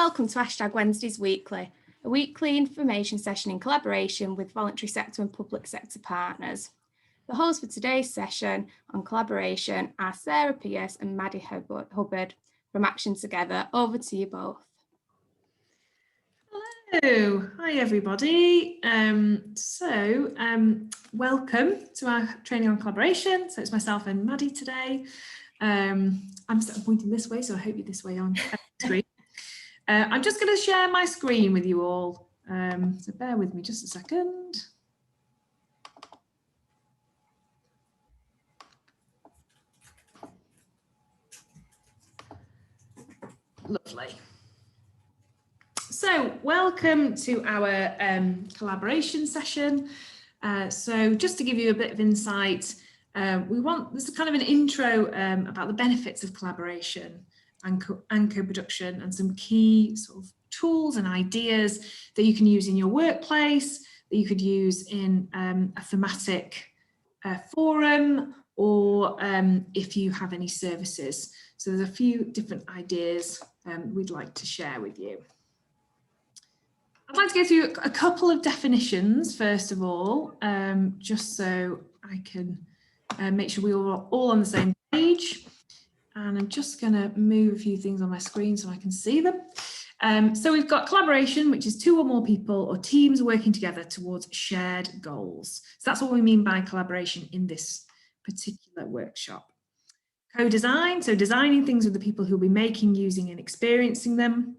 Welcome to #Wednesdays Weekly, a weekly information session in collaboration with voluntary sector and public sector partners. The hosts for today's session on collaboration are Sarah Pierce and Maddie Hubbard from Action Together. Over to you both. Hello, hi everybody. Welcome to our training on collaboration. So it's myself and Maddie today. I'm pointing this way, so I hope you're this way on screen. I'm just going to share my screen with you all. So bear with me just a second. Lovely. So welcome to our collaboration session. So just to give you a bit of insight, this is kind of an intro about the benefits of collaboration and co-production and some key sort of tools and ideas that you can use in your workplace, that you could use in a thematic forum, or if you have any services. So there's a few different ideas we'd like to share with you. I'd like to go through a couple of definitions first of all, just so I can make sure we're all on the same page. And I'm just going to move a few things on my screen so I can see them. So we've got collaboration, which is two or more people or teams working together towards shared goals. So that's what we mean by collaboration in this particular workshop. Co-design, so designing things with the people who'll be making, using and experiencing them.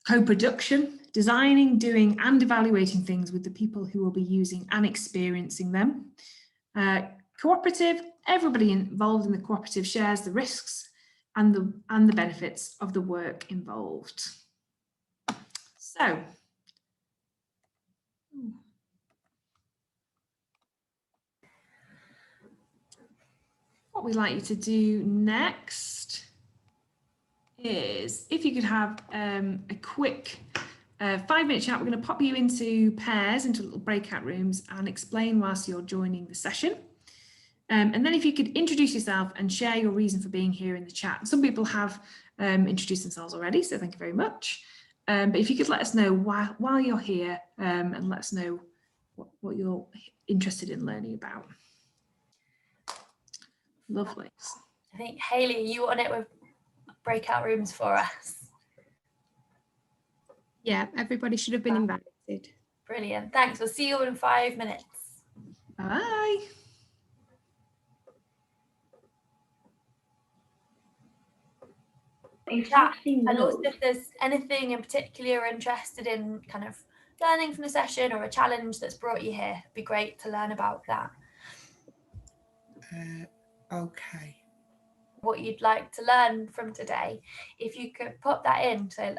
Co-production, designing, doing and evaluating things with the people who will be using and experiencing them. Cooperative, everybody involved in the cooperative shares the risks and the benefits of the work involved. So, what we'd like you to do next is, if you could have a quick 5-minute chat. We're going to pop you into pairs, into little breakout rooms, and explain whilst you're joining the session. And then if you could introduce yourself and share your reason for being here in the chat. Some people have introduced themselves already, so thank you very much. But if you could let us know while you're here and let us know what you're interested in learning about. Lovely. I think, Hayley, are you on it with breakout rooms for us? Yeah, everybody should have been invited. Brilliant. Thanks. We'll see you in 5 minutes. Bye. And also, if there's anything in particular you're interested in kind of learning from the session or a challenge that's brought you here, it'd be great to learn about that. Okay. What you'd like to learn from today, if you could pop that in, so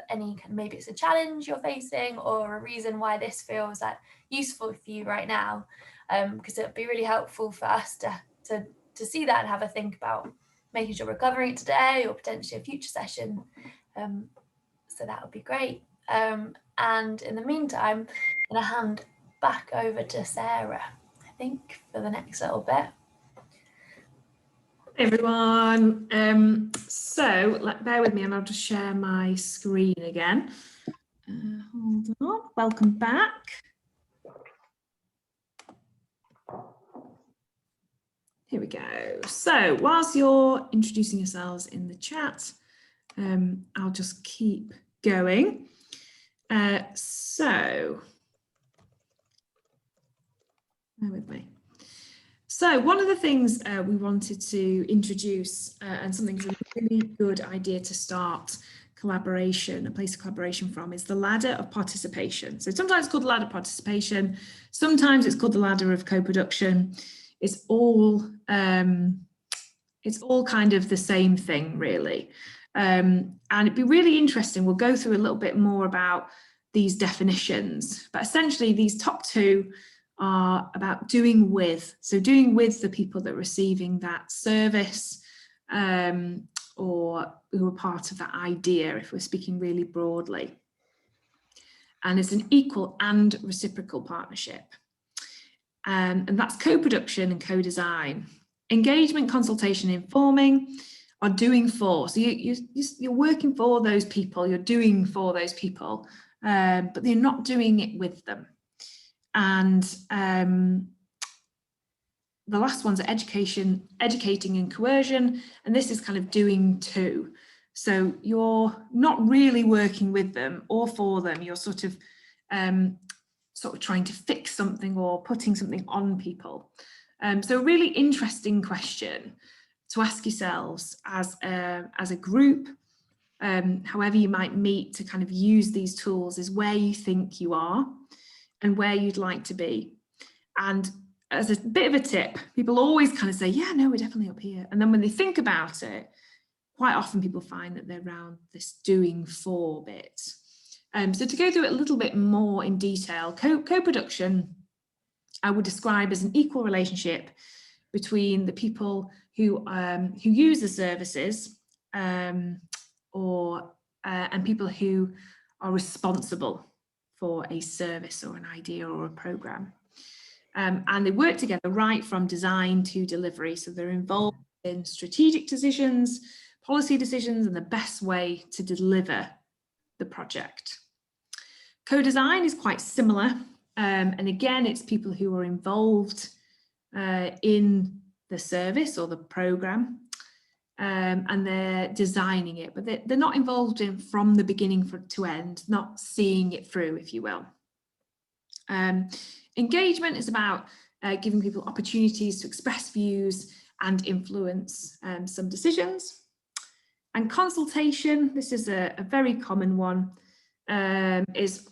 maybe it's a challenge you're facing or a reason why this feels like useful for you right now, because it would be really helpful for us to see that and have a think about making sure we're covering it today or potentially a future session. So that would be great. And in the meantime, I'm going to hand back over to Sarah, I think, for the next little bit. Hey everyone. So bear with me and I'll just share my screen again. Hold on. Welcome back. Here we go. So whilst you're introducing yourselves in the chat, I'll just keep going. So bear with me. So one of the things we wanted to introduce, and something that's a really good idea to start collaboration, a place of collaboration from, is the ladder of participation. So sometimes it's called the ladder of participation, sometimes it's called the ladder of co-production. It's all kind of the same thing, really. And it'd be really interesting. We'll go through a little bit more about these definitions, but essentially these top two are about doing with. So doing with the people that are receiving that service or who are part of that idea, if we're speaking really broadly. And it's an equal and reciprocal partnership. And that's co-production and co-design. Engagement, consultation, informing are doing for. So you're working for those people, you're doing for those people, but they're not doing it with them. And the last one's educating and coercion, and this is kind of doing too. So you're not really working with them or for them, you're sort of trying to fix something or putting something on people. So a really interesting question to ask yourselves as a group, however you might meet to kind of use these tools, is where you think you are and where you'd like to be. And as a bit of a tip, people always kind of say, yeah, no, we're definitely up here. And then when they think about it, quite often people find that they're around this doing for bit. So to go through it a little bit more in detail, co-production, I would describe as an equal relationship between the people who use the services and people who are responsible for a service or an idea or a program. And they work together right from design to delivery. So they're involved in strategic decisions, policy decisions, and the best way to deliver the project. Co-design is quite similar. And again, it's people who are involved in the service or the program, and they're designing it, but they're not involved in from the beginning to end, not seeing it through, if you will. Engagement is about giving people opportunities to express views and influence some decisions. And consultation, this is a very common one, is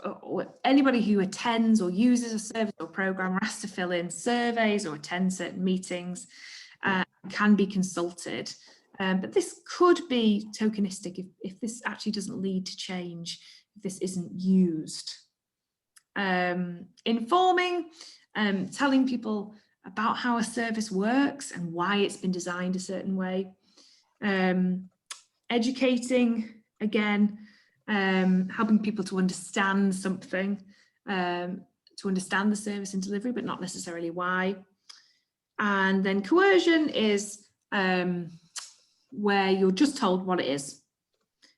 anybody who attends or uses a service or program has to fill in surveys or attend certain meetings, can be consulted. But this could be tokenistic if this actually doesn't lead to change, if this isn't used. Informing, telling people about how a service works and why it's been designed a certain way. Educating, again, helping people to understand something, to understand the service and delivery, but not necessarily why. And then coercion is where you're just told what it is.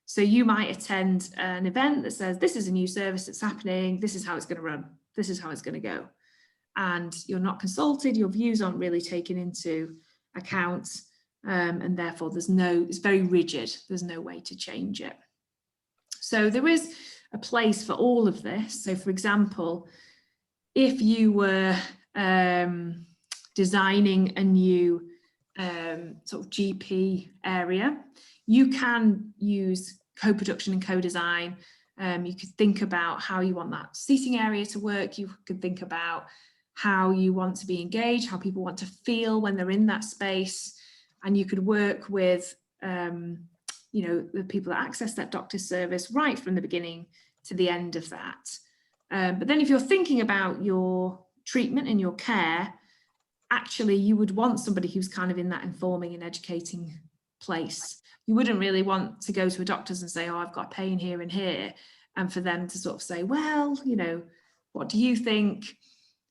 So you might attend an event that says, this is a new service that's happening, this is how it's going to run, this is how it's going to go. And you're not consulted, your views aren't really taken into account, and therefore it's very rigid, there's no way to change it. So there is a place for all of this. So for example, if you were designing a new sort of GP area, you can use co-production and co-design. You could think about how you want that seating area to work. You could think about how you want to be engaged, how people want to feel when they're in that space. And you could work with the people that access that doctor's service right from the beginning to the end of that. But then if you're thinking about your treatment and your care, actually you would want somebody who's kind of in that informing and educating place. You wouldn't really want to go to a doctor's and say, oh, I've got pain here and here, and for them to sort of say, well, what do you you think?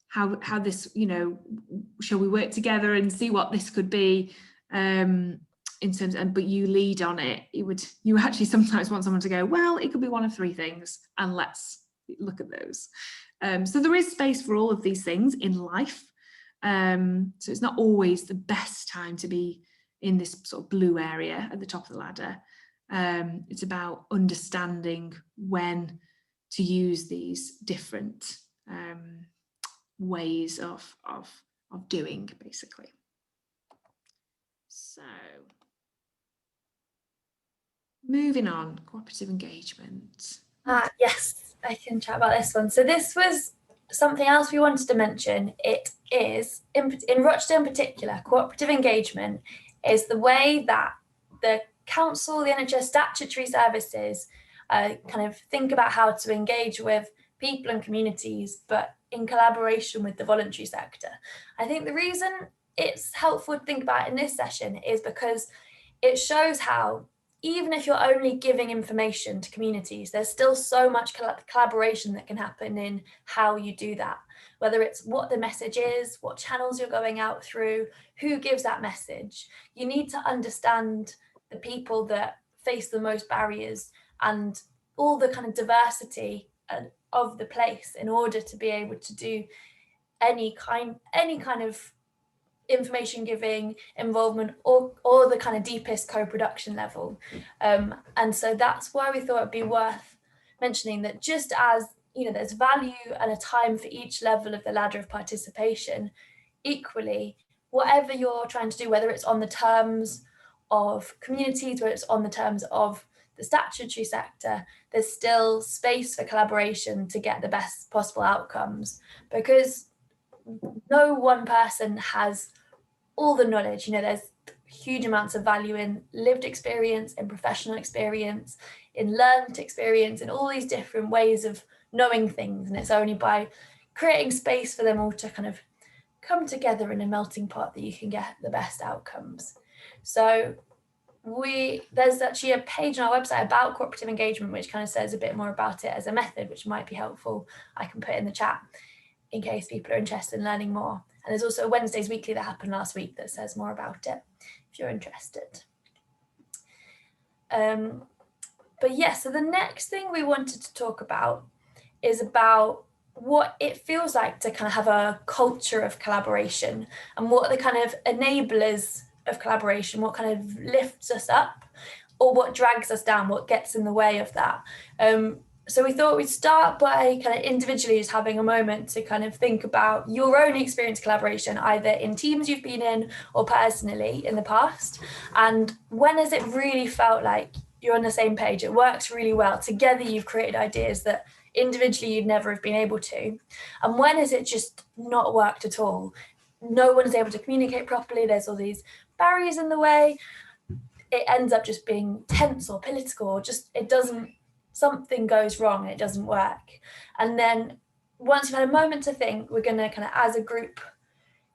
How this, shall we work together and see what this could be? In terms of, but you lead on it. You actually sometimes want someone to go, well, it could be one of three things, and let's look at those. So there is space for all of these things in life. So it's not always the best time to be in this sort of blue area at the top of the ladder. It's about understanding when to use these different ways of doing, basically. So moving on, cooperative engagement. Yes, I can chat about this one. So this was something else we wanted to mention. It is, in Rochdale in particular, cooperative engagement is the way that the council, the NHS statutory services kind of think about how to engage with people and communities, but in collaboration with the voluntary sector. I think the reason it's helpful to think about it in this session is because it shows how, even if you're only giving information to communities, there's still so much collaboration that can happen in how you do that, whether it's what the message is, what channels you're going out through, who gives that message. You need to understand the people that face the most barriers and all the kind of diversity of the place in order to be able to do any kind of information giving involvement or the kind of deepest co-production level. And so that's why we thought it'd be worth mentioning that just as, you know, there's value and a time for each level of the ladder of participation, equally, whatever you're trying to do, whether it's on the terms of communities, whether it's on the terms of the statutory sector, there's still space for collaboration to get the best possible outcomes, because no one person has all the knowledge. You know, there's huge amounts of value in lived experience, in professional experience, in learned experience, in all these different ways of knowing things. And it's only by creating space for them all to kind of come together in a melting pot that you can get the best outcomes. So there's actually a page on our website about cooperative engagement, which kind of says a bit more about it as a method, which might be helpful. I can put in the chat in case people are interested in learning more. And there's also a Wednesdays Weekly that happened last week that says more about it, if you're interested. But yeah, so the next thing we wanted to talk about is about what it feels like to kind of have a culture of collaboration, and what the kind of enablers of collaboration, what kind of lifts us up or what drags us down, what gets in the way of that. So we thought we'd start by kind of individually just having a moment to kind of think about your own experience of collaboration, either in teams you've been in or personally in the past. And when has it really felt like you're on the same page? It works really well. Together you've created ideas that individually you'd never have been able to. And when has it just not worked at all? No one is able to communicate properly. There's all these barriers in the way. It ends up just being tense or political, or just something goes wrong and it doesn't work. And then once you've had a moment to think, we're going to kind of, as a group,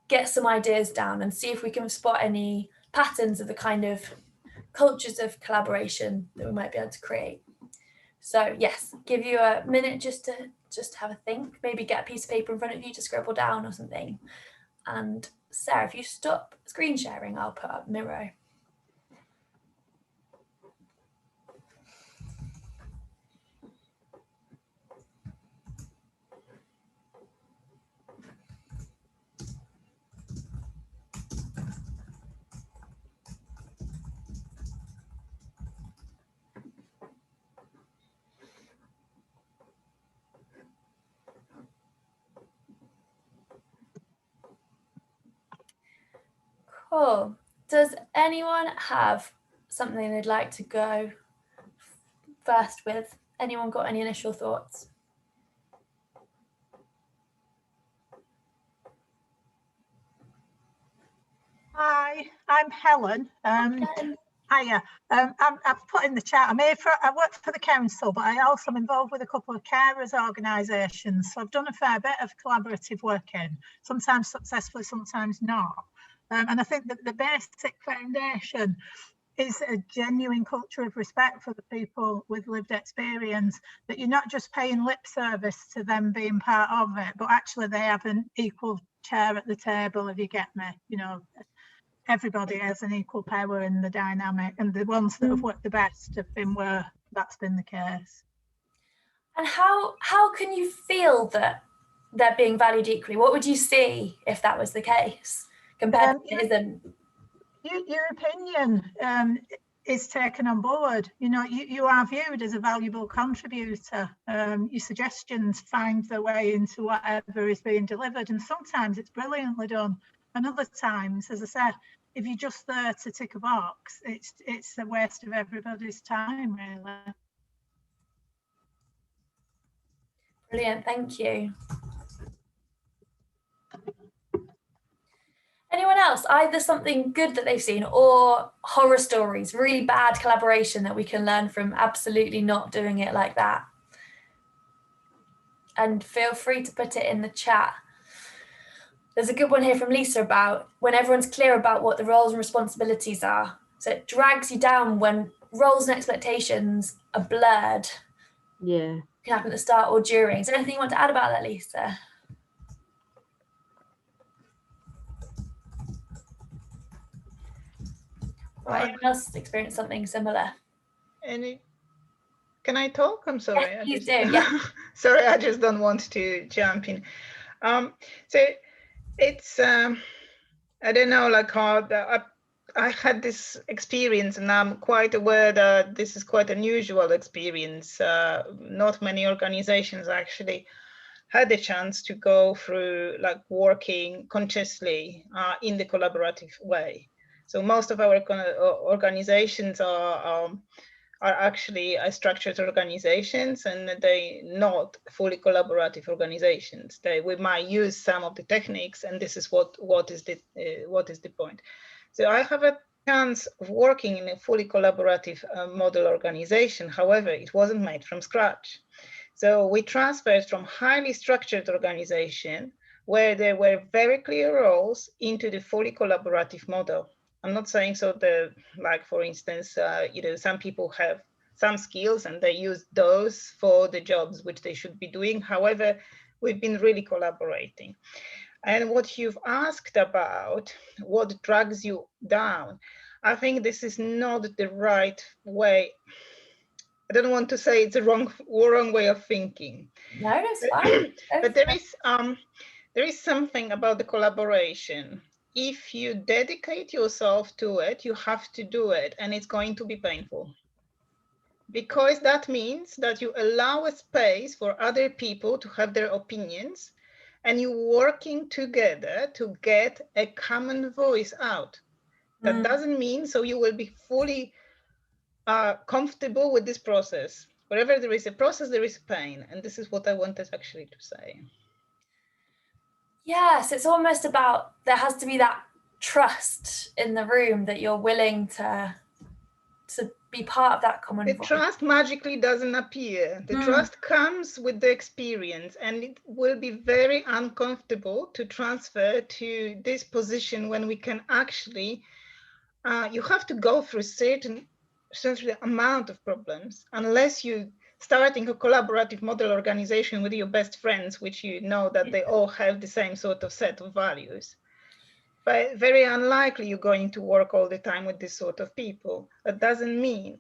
get some ideas down and see if we can spot any patterns of the kind of cultures of collaboration that we might be able to create. So yes, give you a minute just to have a think, maybe get a piece of paper in front of you to scribble down or something. And Sarah, if you stop screen sharing, I'll put up Miro. Cool. Does anyone have something they'd like to go first with? Anyone got any initial thoughts? Hi, I'm Helen. Hiya. I've put in the chat, I work for the council, but I also am involved with a couple of carers organisations. So I've done a fair bit of collaborative working, sometimes successfully, sometimes not. And I think that the basic foundation is a genuine culture of respect for the people with lived experience, that you're not just paying lip service to them being part of it, but actually they have an equal chair at the table, if you get me. You know, everybody has an equal power in the dynamic, and the ones that have worked the best have been where that's been the case. And how can you feel that they're being valued equally? What would you see if that was the case compared to it isn't? Your opinion is taken on board. You know, you are viewed as a valuable contributor. Your suggestions find their way into whatever is being delivered, and sometimes it's brilliantly done, and other times, as I said, if you're just there to tick a box, it's a waste of everybody's time, really. Brilliant, thank you. Anyone else? Either something good that they've seen or horror stories, really bad collaboration that we can learn from absolutely not doing it like that. And feel free to put it in the chat. There's a good one here from Lisa about when everyone's clear about what the roles and responsibilities are. So it drags you down when roles and expectations are blurred. Yeah. It can happen at the start or during. Is there anything you want to add about that, Lisa? Or anyone else experience something similar? Can I talk? I'm sorry. Yes, please do. Yeah. Sorry, I just don't want to jump in. So it's I don't know, like how I had this experience, and I'm quite aware that this is quite unusual experience. Not many organizations actually had the chance to go through like working consciously in the collaborative way. So most of our organizations are actually structured organizations, and they not fully collaborative organizations. We might use some of the techniques, and this is what is the point. So I have a chance of working in a fully collaborative model organization. However, it wasn't made from scratch. So we transferred from highly structured organization where there were very clear roles into the fully collaborative model. I'm not saying so that, like, for instance, some people have some skills and they use those for the jobs which they should be doing. However, we've been really collaborating. And what you've asked about, what drags you down, I think this is not the right way. I don't want to say it's a wrong way of thinking. No, that's fine. But there is something about the collaboration. If you dedicate yourself to it, you have to do it, and it's going to be painful. Because that means that you allow a space for other people to have their opinions, and you're working together to get a common voice out. That doesn't mean so you will be fully comfortable with this process. Wherever there is a process, there is pain. And this is what I wanted actually to say. Yes, it's almost about, there has to be that trust in the room that you're willing to be part of that common voice. The trust magically doesn't appear. The trust comes with the experience, and it will be very uncomfortable to transfer to this position when we can actually, you have to go through certain amount of problems unless you starting a collaborative model organization with your best friends, which you know that they all have the same sort of set of values. But very unlikely you're going to work all the time with this sort of people. That doesn't mean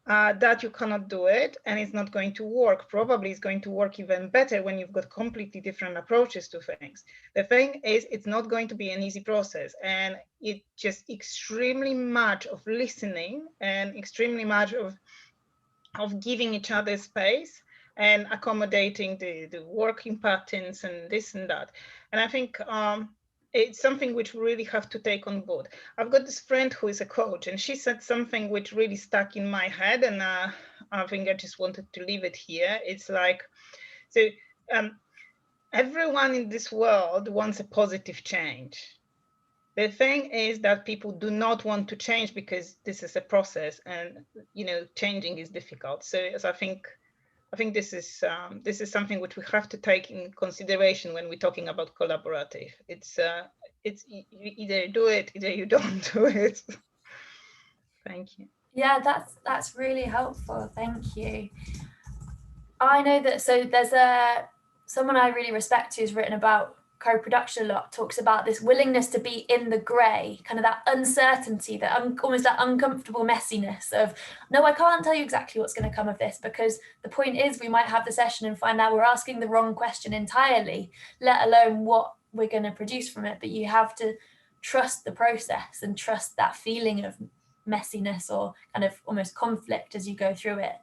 that you cannot do it and it's not going to work. Probably it's going to work even better when you've got completely different approaches to things. The thing is, it's not going to be an easy process, and it just extremely much of listening and extremely much of giving each other space and accommodating the working patterns and this and that. And I think it's something which we really have to take on board. I've got this friend who is a coach, and she said something which really stuck in my head, and I think I just wanted to leave it here. It's like, so everyone in this world wants a positive change. The thing is that people do not want to change because this is a process, and changing is difficult. So as I think this is something which we have to take in consideration when we're talking about collaborative. It's you either do it, either you don't do it. Thank you. Yeah, that's really helpful. Thank you. I know that, so there's someone I really respect who's written about co-production a lot, talks about this willingness to be in the grey, kind of that uncertainty, that almost that uncomfortable messiness of, no, I can't tell you exactly what's going to come of this, because the point is we might have the session and find out we're asking the wrong question entirely, let alone what we're going to produce from it. But you have to trust the process and trust that feeling of messiness or kind of almost conflict as you go through it.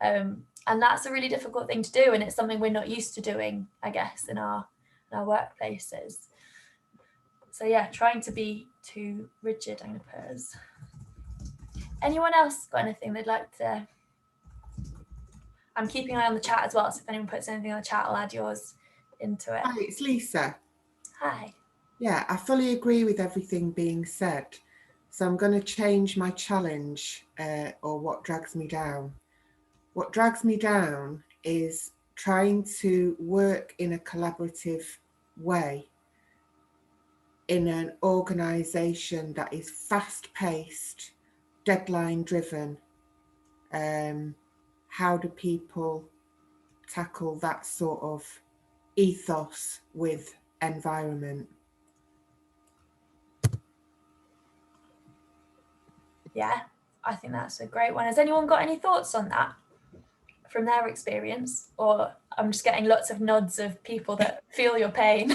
And that's a really difficult thing to do, and it's something we're not used to doing, I guess, in our workplaces. So yeah, trying to be too rigid, I'm going to put as. Anyone else got anything they'd like to? I'm keeping an eye on the chat as well, so if anyone puts anything on the chat, I'll add yours into it. Hi, it's Lisa. Hi. Yeah, I fully agree with everything being said. So I'm going to change my challenge, or what drags me down. What drags me down is trying to work in a collaborative way in an organisation that is fast-paced, deadline-driven. How do people tackle that sort of ethos with environment? Yeah, I think that's a great one. Has anyone got any thoughts on that from their experience? Or I'm just getting lots of nods of people that feel your pain.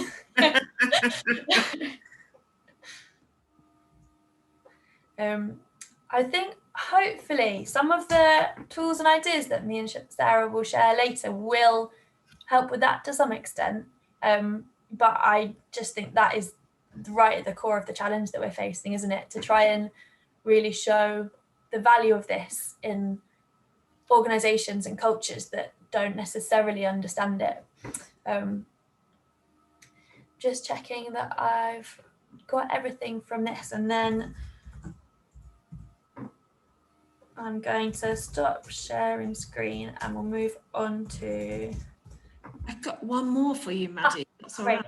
I think hopefully some of the tools and ideas that me and Sarah will share later will help with that to some extent. But I just think that is right at the core of the challenge that we're facing, isn't it? To try and really show the value of this in organisations and cultures that don't necessarily understand it. Just checking that I've got everything from this, and then I'm going to stop sharing screen and we'll move on to... I've got one more for you, Maddie. That's all right.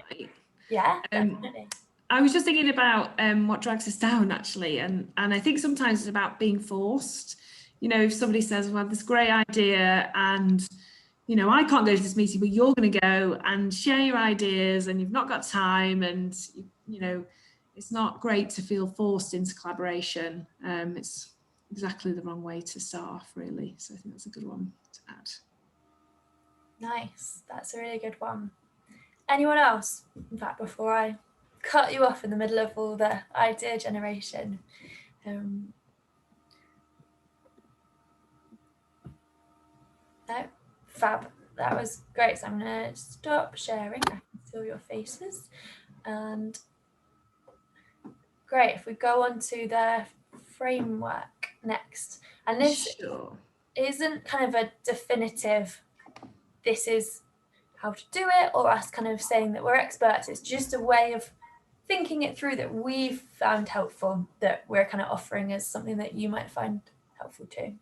Yeah, definitely. I was just thinking about what drags us down, actually, and I think sometimes it's about being forced. You know, if somebody says, well, I have this great idea and, you know, I can't go to this meeting, but you're going to go and share your ideas and you've not got time, and, you know, it's not great to feel forced into collaboration. It's exactly the wrong way to start off, really. So I think that's a good one to add. Nice, that's a really good one. Anyone else? In fact, before I cut you off in the middle of all the idea generation. No, fab, that was great. So I'm gonna stop sharing, I can see all your faces. And great, if we go on to the framework next. And this isn't kind of a definitive, this is how to do it, or us kind of saying that we're experts. It's just a way of thinking it through that we've found helpful, that we're kind of offering as something that you might find helpful too.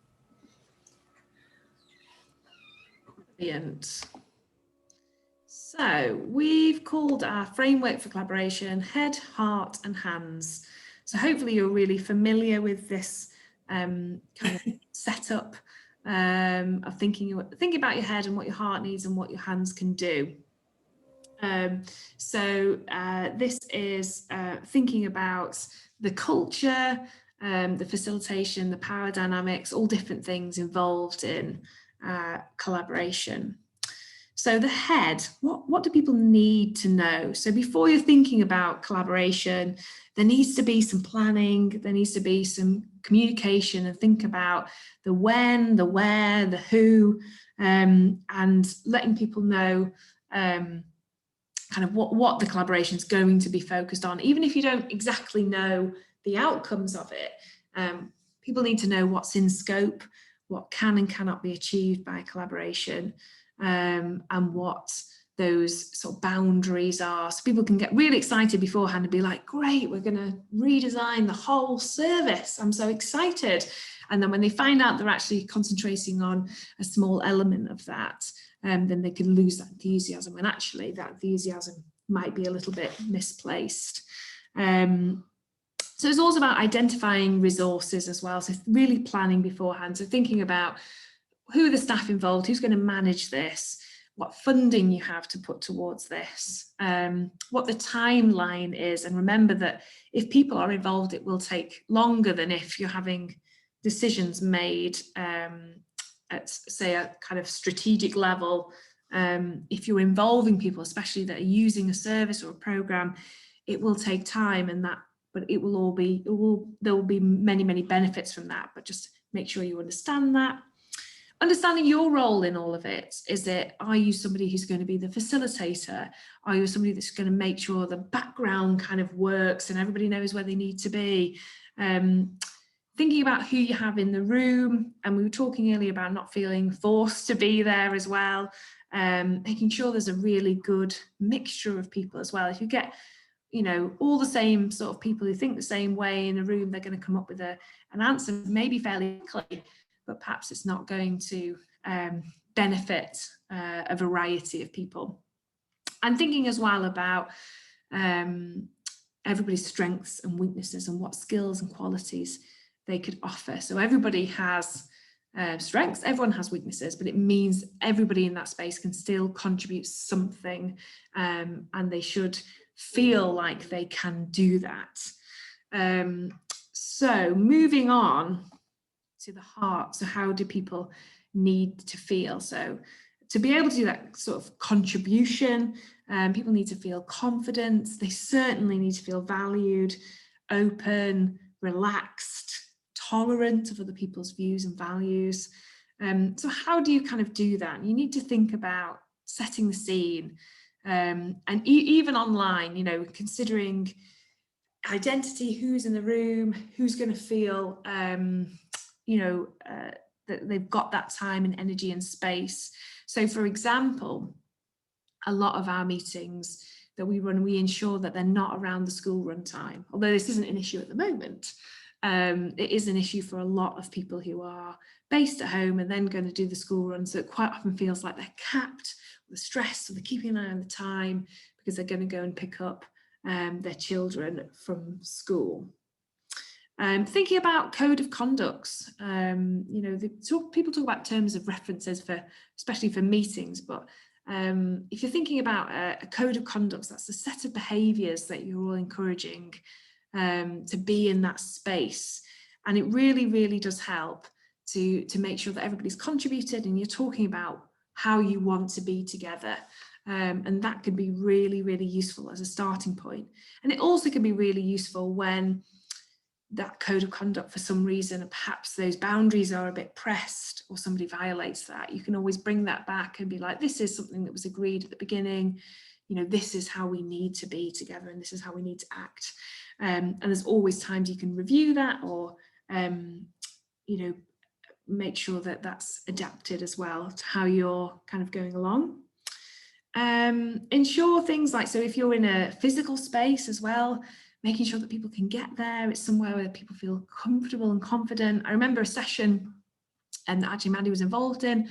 Brilliant. So we've called our framework for collaboration Head, Heart and Hands. So hopefully you're really familiar with this kind of setup of thinking about your head and what your heart needs and what your hands can do. This is thinking about the culture, the facilitation, the power dynamics, all different things involved in collaboration. So the head, what do people need to know? So before you're thinking about collaboration, there needs to be some planning, there needs to be some communication, and think about the when, the where, the who, and letting people know kind of what the collaboration is going to be focused on. Even if you don't exactly know the outcomes of it, people need to know what's in scope, what can and cannot be achieved by collaboration, and what those sort of boundaries are. So people can get really excited beforehand and be like, great, we're going to redesign the whole service. I'm so excited. And then when they find out they're actually concentrating on a small element of that, then they can lose that enthusiasm, and actually that enthusiasm might be a little bit misplaced. So it's also about identifying resources as well, so really planning beforehand, so thinking about who are the staff involved, who's going to manage this, what funding you have to put towards this, what the timeline is, and remember that if people are involved it will take longer than if you're having decisions made at, say, a kind of strategic level. If you're involving people, especially that are using a service or a program, it will take time, and but there will be many benefits from that. But just make sure you understand that. Understanding your role in all of it. Are you somebody who's going to be the facilitator? Are you somebody that's going to make sure the background kind of works and everybody knows where they need to be? Thinking about who you have in the room, and we were talking earlier about not feeling forced to be there as well, making sure there's a really good mixture of people as well. If you get, you know, all the same sort of people who think the same way in a room, they're going to come up with an answer maybe fairly quickly, but perhaps it's not going to benefit a variety of people. And thinking as well about everybody's strengths and weaknesses and what skills and qualities they could offer. So everybody has strengths, everyone has weaknesses, but it means everybody in that space can still contribute something, and they should feel like they can do that. So moving on to the heart. So how do people need to feel? So to be able to do that sort of contribution, people need to feel confident. They certainly need to feel valued, open, relaxed, tolerant of other people's views and values. So how do you kind of do that? You need to think about setting the scene, and even online, you know, considering identity, who's in the room, who's going to feel, you know, that they've got that time and energy and space. So for example, a lot of our meetings that we run, we ensure that they're not around the school run time, although this isn't an issue at the moment. It is an issue for a lot of people who are based at home and then going to do the school run. So it quite often feels like they're capped with stress, so they're keeping an eye on the time because they're going to go and pick up their children from school. Thinking about code of conducts, you know, people talk about terms of references for, especially for meetings, but if you're thinking about a code of conducts, that's a set of behaviours that you're all encouraging to be in that space. And it really, really does help to make sure that everybody's contributed and you're talking about how you want to be together. And that can be really, really useful as a starting point. And it also can be really useful when that code of conduct, for some reason, perhaps those boundaries are a bit pressed or somebody violates that. You can always bring that back and be like, this is something that was agreed at the beginning. You know, this is how we need to be together and this is how we need to act. And there's always times you can review that or, you know, make sure that that's adapted as well to how you're kind of going along. Ensure things like, so if you're in a physical space as well, making sure that people can get there, it's somewhere where people feel comfortable and confident. I remember a session that actually Maddie was involved in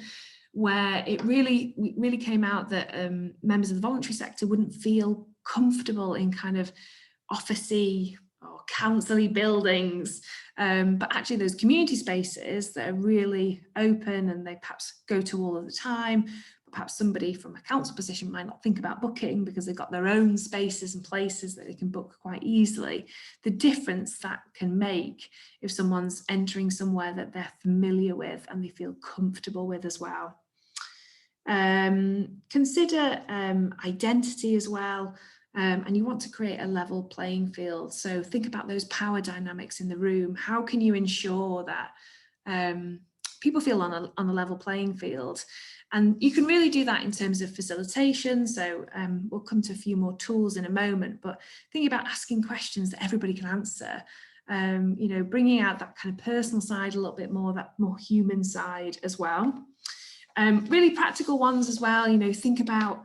where it really came out that members of the voluntary sector wouldn't feel comfortable in kind of officey or council-y buildings, but actually those community spaces that are really open and they perhaps go to all of the time, but perhaps somebody from a council position might not think about booking because they've got their own spaces and places that they can book quite easily. The difference that can make if someone's entering somewhere that they're familiar with and they feel comfortable with as well. Consider identity as well. And you want to create a level playing field. So think about those power dynamics in the room. How can you ensure that people feel on a level playing field? And you can really do that in terms of facilitation. So we'll come to a few more tools in a moment, but thinking about asking questions that everybody can answer, you know, bringing out that kind of personal side a little bit more, that more human side as well. Really practical ones as well, you know, think about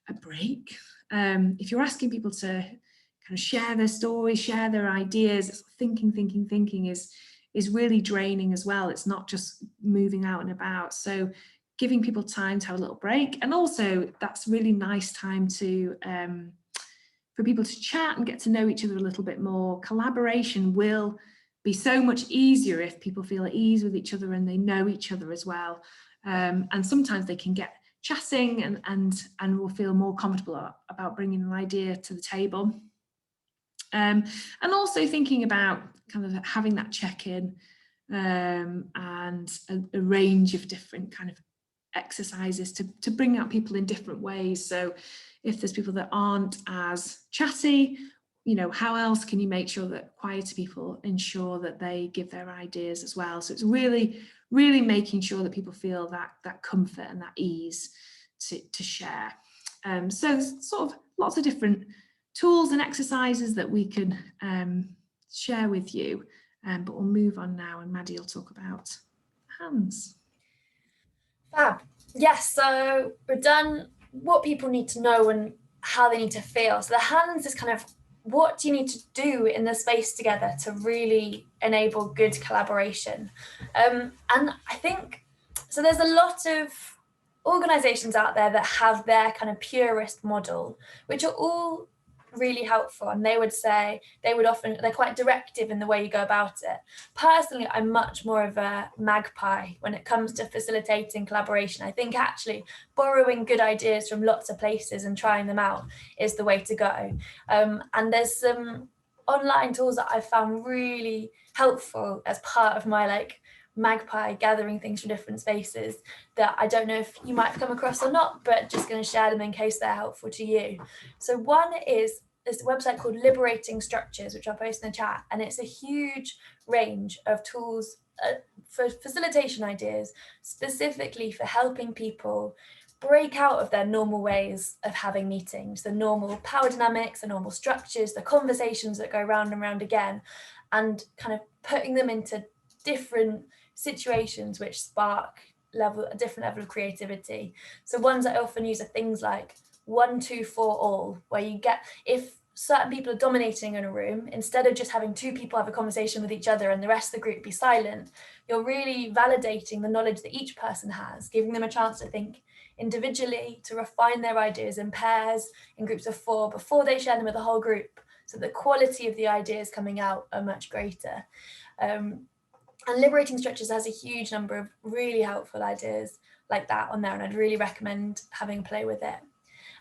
a break. If you're asking people to kind of share their stories, share their ideas, thinking is really draining as well. It's not just moving out and about. So giving people time to have a little break. And also that's really nice time to for people to chat and get to know each other a little bit more. Collaboration will be so much easier if people feel at ease with each other and they know each other as well. And sometimes they can get chatting and will feel more comfortable about bringing an idea to the table. And also thinking about kind of having that check-in and a range of different kind of exercises to bring out people in different ways. So if there's people that aren't as chatty, you know, how else can you make sure that quieter people ensure that they give their ideas as well? So it's really making sure that people feel that comfort and that ease to share. So sort of lots of different tools and exercises that we can share with you, but we'll move on now and Maddie will talk about hands. Fab. Yes, so we've done what people need to know and how they need to feel. So the hands is kind of what do you need to do in the space together to really enable good collaboration? And I think, so there's a lot of organisations out there that have their kind of purist model, which are all really helpful, and they would say they're quite directive in the way you go about it. Personally, I'm much more of a magpie when it comes to facilitating collaboration. I think actually borrowing good ideas from lots of places and trying them out is the way to go. And there's some online tools that I've found really helpful as part of my like magpie gathering things from different spaces that I don't know if you might have come across or not, but just going to share them in case they're helpful to you. So one is this website called Liberating Structures, which I'll post in the chat, and it's a huge range of tools for facilitation ideas, specifically for helping people break out of their normal ways of having meetings, the normal power dynamics, the normal structures, the conversations that go round and round again, and kind of putting them into different situations which spark a different level of creativity. So ones I often use are things like 1, 2, 4 all, where you get, if certain people are dominating in a room, instead of just having 2 people have a conversation with each other and the rest of the group be silent, you're really validating the knowledge that each person has, giving them a chance to think individually, to refine their ideas in pairs, in groups of 4, before they share them with the whole group, so the quality of the ideas coming out are much greater. And Liberating Structures has a huge number of really helpful ideas like that on there, and I'd really recommend having a play with it.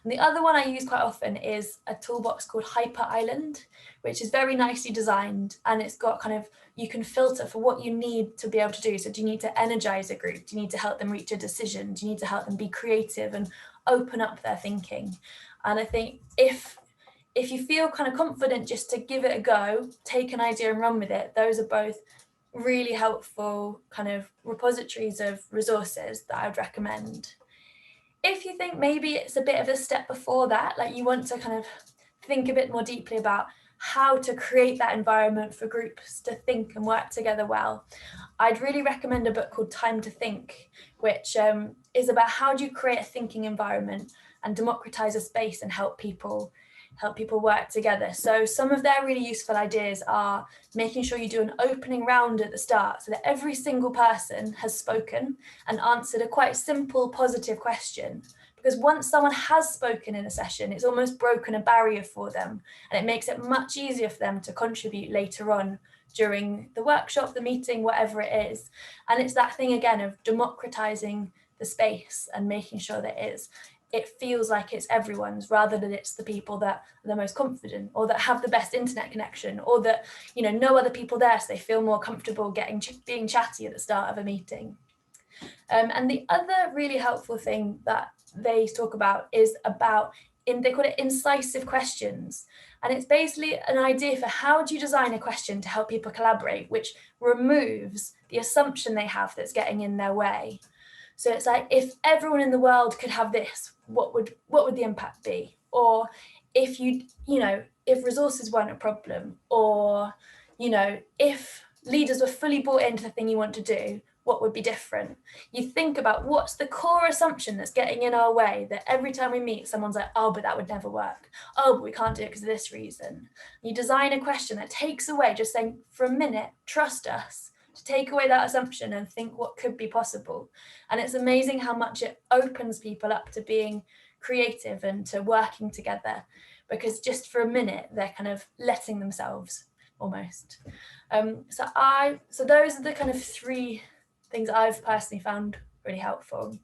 And the other one I use quite often is a toolbox called Hyper Island, which is very nicely designed, and it's got kind of, you can filter for what you need to be able to do. So do you need to energize a group? Do you need to help them reach a decision? Do you need to help them be creative and open up their thinking? And I think if you feel kind of confident just to give it a go, take an idea and run with it, those are both really helpful kind of repositories of resources that I would recommend. If you think maybe it's a bit of a step before that, like you want to kind of think a bit more deeply about how to create that environment for groups to think and work together well, I'd really recommend a book called Time to Think, which is about how do you create a thinking environment and democratize a space and help people work together. So some of their really useful ideas are making sure you do an opening round at the start so that every single person has spoken and answered a quite simple, positive question. Because once someone has spoken in a session, it's almost broken a barrier for them, and it makes it much easier for them to contribute later on during the workshop, the meeting, whatever it is. And it's that thing again of democratizing the space and making sure that it feels like it's everyone's, rather than it's the people that are the most confident or that have the best internet connection, or that, you know, no other people there, so they feel more comfortable being chatty at the start of a meeting. And the other really helpful thing that they talk about is about, they call it incisive questions. And it's basically an idea for how do you design a question to help people collaborate, which removes the assumption they have that's getting in their way. So it's like, if everyone in the world could have this, what would the impact be? Or if if resources weren't a problem, or, if leaders were fully bought into the thing you want to do, what would be different? You think about what's the core assumption that's getting in our way, that every time we meet, someone's like, oh, but that would never work. Oh, but we can't do it because of this reason. You design a question that takes away, just saying, for a minute, trust us, to take away that assumption and think what could be possible. And it's amazing how much it opens people up to being creative and to working together, because just for a minute, they're kind of letting themselves almost. So those are the kind of 3 things I've personally found really helpful.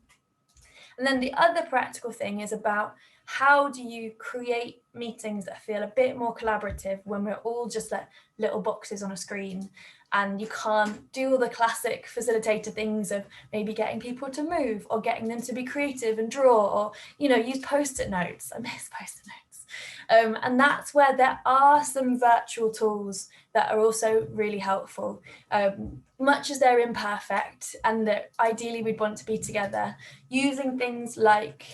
And then the other practical thing is about how do you create meetings that feel a bit more collaborative when we're all just like little boxes on a screen, and you can't do all the classic facilitator things of maybe getting people to move or getting them to be creative and draw, or, use post-it notes. I miss post-it notes. And that's where there are some virtual tools that are also really helpful, much as they're imperfect and that ideally we'd want to be together, using things like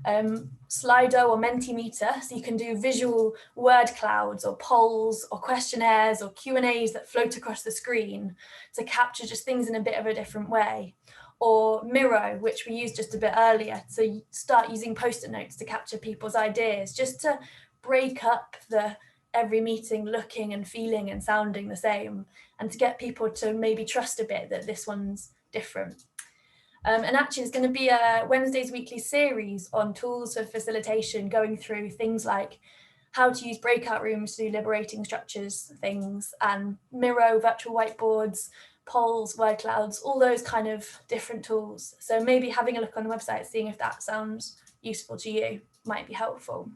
Slido or Mentimeter, so you can do visual word clouds or polls or questionnaires or Q&As that float across the screen to capture just things in a bit of a different way. Or Miro, which we used just a bit earlier, so you start using post-it notes to capture people's ideas, just to break up the every meeting looking and feeling and sounding the same, and to get people to maybe trust a bit that this one's different. And actually, it's going to be a Wednesday's weekly series on tools for facilitation, going through things like how to use breakout rooms to do liberating structures things, and Miro, virtual whiteboards, polls, word clouds, all those kind of different tools. So maybe having a look on the website, seeing if that sounds useful to you, might be helpful.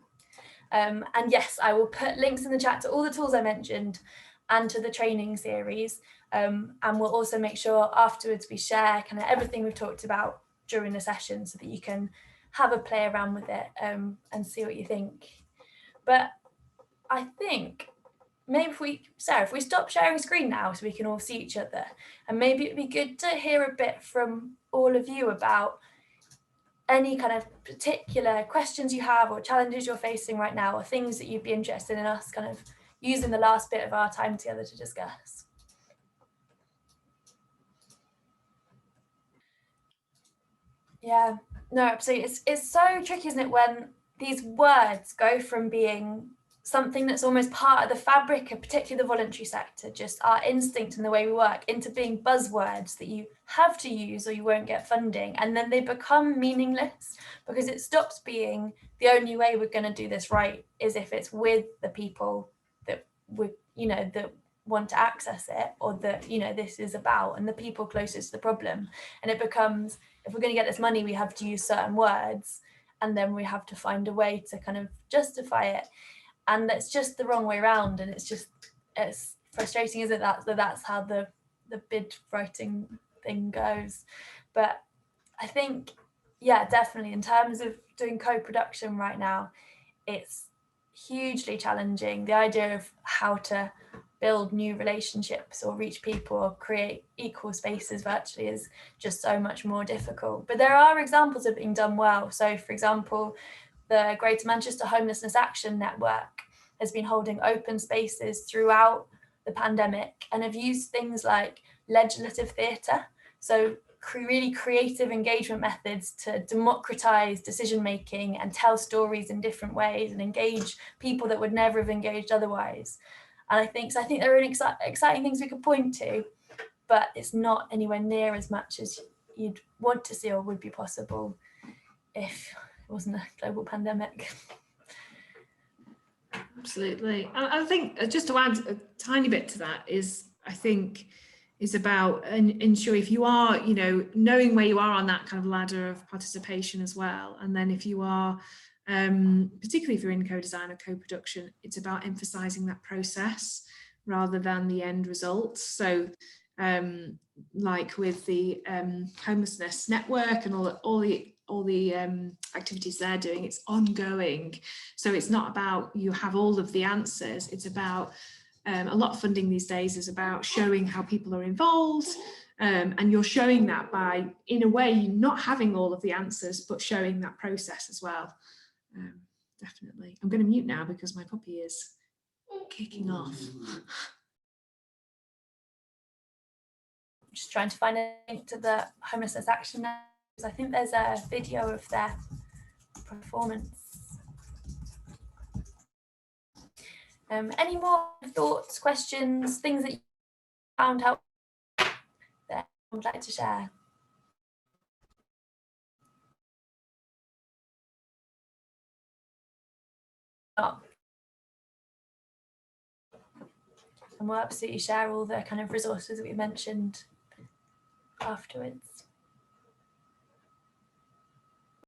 And yes, I will put links in the chat to all the tools I mentioned and to the training series. And we'll also make sure afterwards we share kind of everything we've talked about during the session so that you can have a play around with it and see what you think. But I think maybe if we stop sharing screen now so we can all see each other, and maybe it'd be good to hear a bit from all of you about any kind of particular questions you have or challenges you're facing right now, or things that you'd be interested in us kind of using the last bit of our time together to discuss. Yeah, no, absolutely. It's so tricky, isn't it, when these words go from being something that's almost part of the fabric of particularly the voluntary sector, just our instinct and the way we work, into being buzzwords that you have to use or you won't get funding. And then they become meaningless because it stops being the only way we're going to do this right is if it's with the people that we, that want to access it, or that, this is about, and the people closest to the problem. And it becomes, if we're going to get this money, we have to use certain words, and then we have to find a way to kind of justify it. And that's just the wrong way around. And it's frustrating, isn't it, that's how the bid writing thing goes. But I think, yeah, definitely in terms of doing co-production right now, it's hugely challenging. The idea of how to build new relationships or reach people or create equal spaces virtually is just so much more difficult. But there are examples of it being done well. So, for example, the Greater Manchester Homelessness Action Network has been holding open spaces throughout the pandemic and have used things like legislative theatre, so really creative engagement methods to democratise decision-making and tell stories in different ways and engage people that would never have engaged otherwise. And I think there are exciting things we could point to, but it's not anywhere near as much as you'd want to see or would be possible if it wasn't a global pandemic. Absolutely. I think just to add a tiny bit to that is about ensure if you are, knowing where you are on that kind of ladder of participation as well. And then if you are, particularly if you're in co-design or co-production, it's about emphasizing that process rather than the end result. So like with the homelessness network and all the activities they're doing, it's ongoing. So it's not about you have all of the answers. It's about a lot of funding these days is about showing how people are involved, and you're showing that by, in a way, not having all of the answers, but showing that process as well. Definitely. I'm going to mute now because my puppy is kicking off. Just trying to find a link to the Homelessness Action Network. I think there's a video of their performance. Any more thoughts, questions, things that you found helpful that I would like to share? And we'll absolutely share all the kind of resources that we mentioned afterwards.